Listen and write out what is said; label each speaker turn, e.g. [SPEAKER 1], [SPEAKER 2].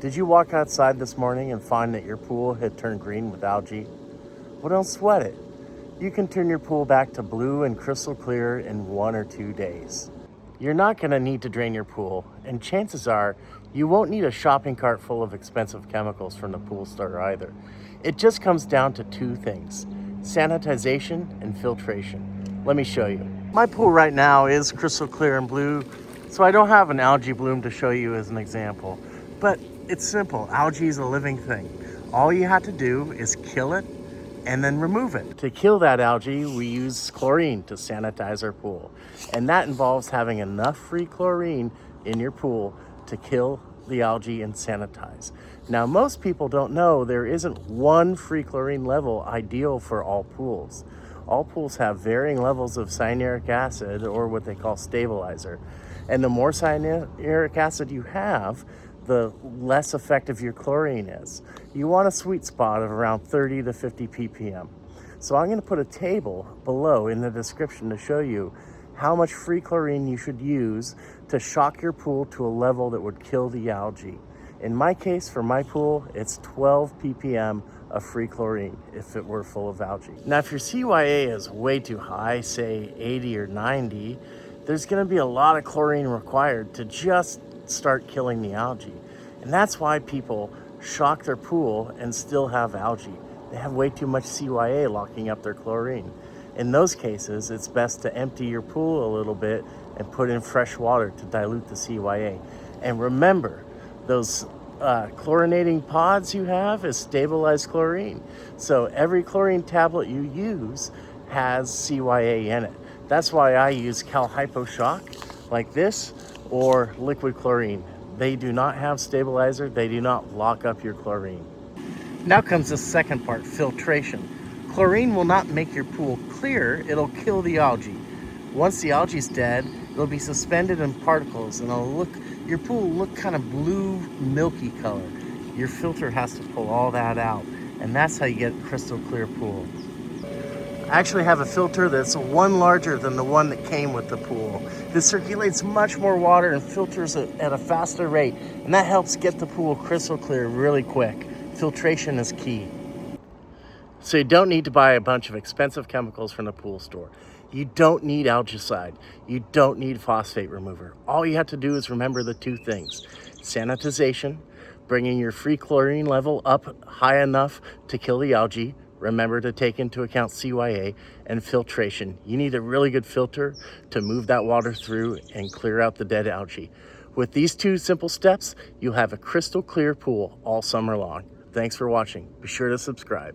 [SPEAKER 1] Did you walk outside this morning and find that your pool had turned green with algae? Well, don't sweat it. You can turn your pool back to blue and crystal clear in 1 or 2 days. You're not going to need to drain your pool, and chances are you won't need a shopping cart full of expensive chemicals from the pool store either. It just comes down to 2 things: sanitization and filtration. Let me show you. My pool right now is crystal clear and blue, so I don't have an algae bloom to show you as an example. But it's simple. Algae is a living thing. All you have to do is kill it and then remove it. To kill that algae, we use chlorine to sanitize our pool. And that involves having enough free chlorine in your pool to kill the algae and sanitize. Now, most people don't know there isn't one free chlorine level ideal for all pools. All pools have varying levels of cyanuric acid, or what they call stabilizer. And the more cyanuric acid you have, the less effective your chlorine is. You want a sweet spot of around 30 to 50 ppm. So I'm going to put a table below in the description to show you how much free chlorine you should use to shock your pool to a level that would kill the algae. In my case, for my pool, it's 12 ppm of free chlorine if it were full of algae. Now, if your CYA is way too high, say 80 or 90, there's going to be a lot of chlorine required to just start killing the algae. And that's why people shock their pool and still have algae. They have way too much CYA locking up their chlorine. In those cases, it's best to empty your pool a little bit and put in fresh water to dilute the CYA. And remember, those chlorinating pods you have is stabilized chlorine. So every chlorine tablet you use has CYA in it. That's why I use Cal Hypo Shock like this, or liquid chlorine. They do not have stabilizer. They do not lock up your chlorine. Now comes the second part, filtration. Chlorine will not make your pool clear. It'll kill the algae. Once the algae's dead, it'll be suspended in particles, and your pool will look kind of blue, milky color. Your filter has to pull all that out, and that's how you get a crystal clear pool. I actually have a filter that's one larger than the one that came with the pool. This circulates much more water and filters at a faster rate, and that helps get the pool crystal clear really quick. Filtration is key. So you don't need to buy a bunch of expensive chemicals from the pool store. You don't need algicide. You don't need phosphate remover. All you have to do is remember the 2 things: sanitization, bringing your free chlorine level up high enough to kill the algae. Remember to take into account CYA, and filtration. You need a really good filter to move that water through and clear out the dead algae. With these 2 simple steps, you'll have a crystal clear pool all summer long. Thanks for watching. Be sure to subscribe.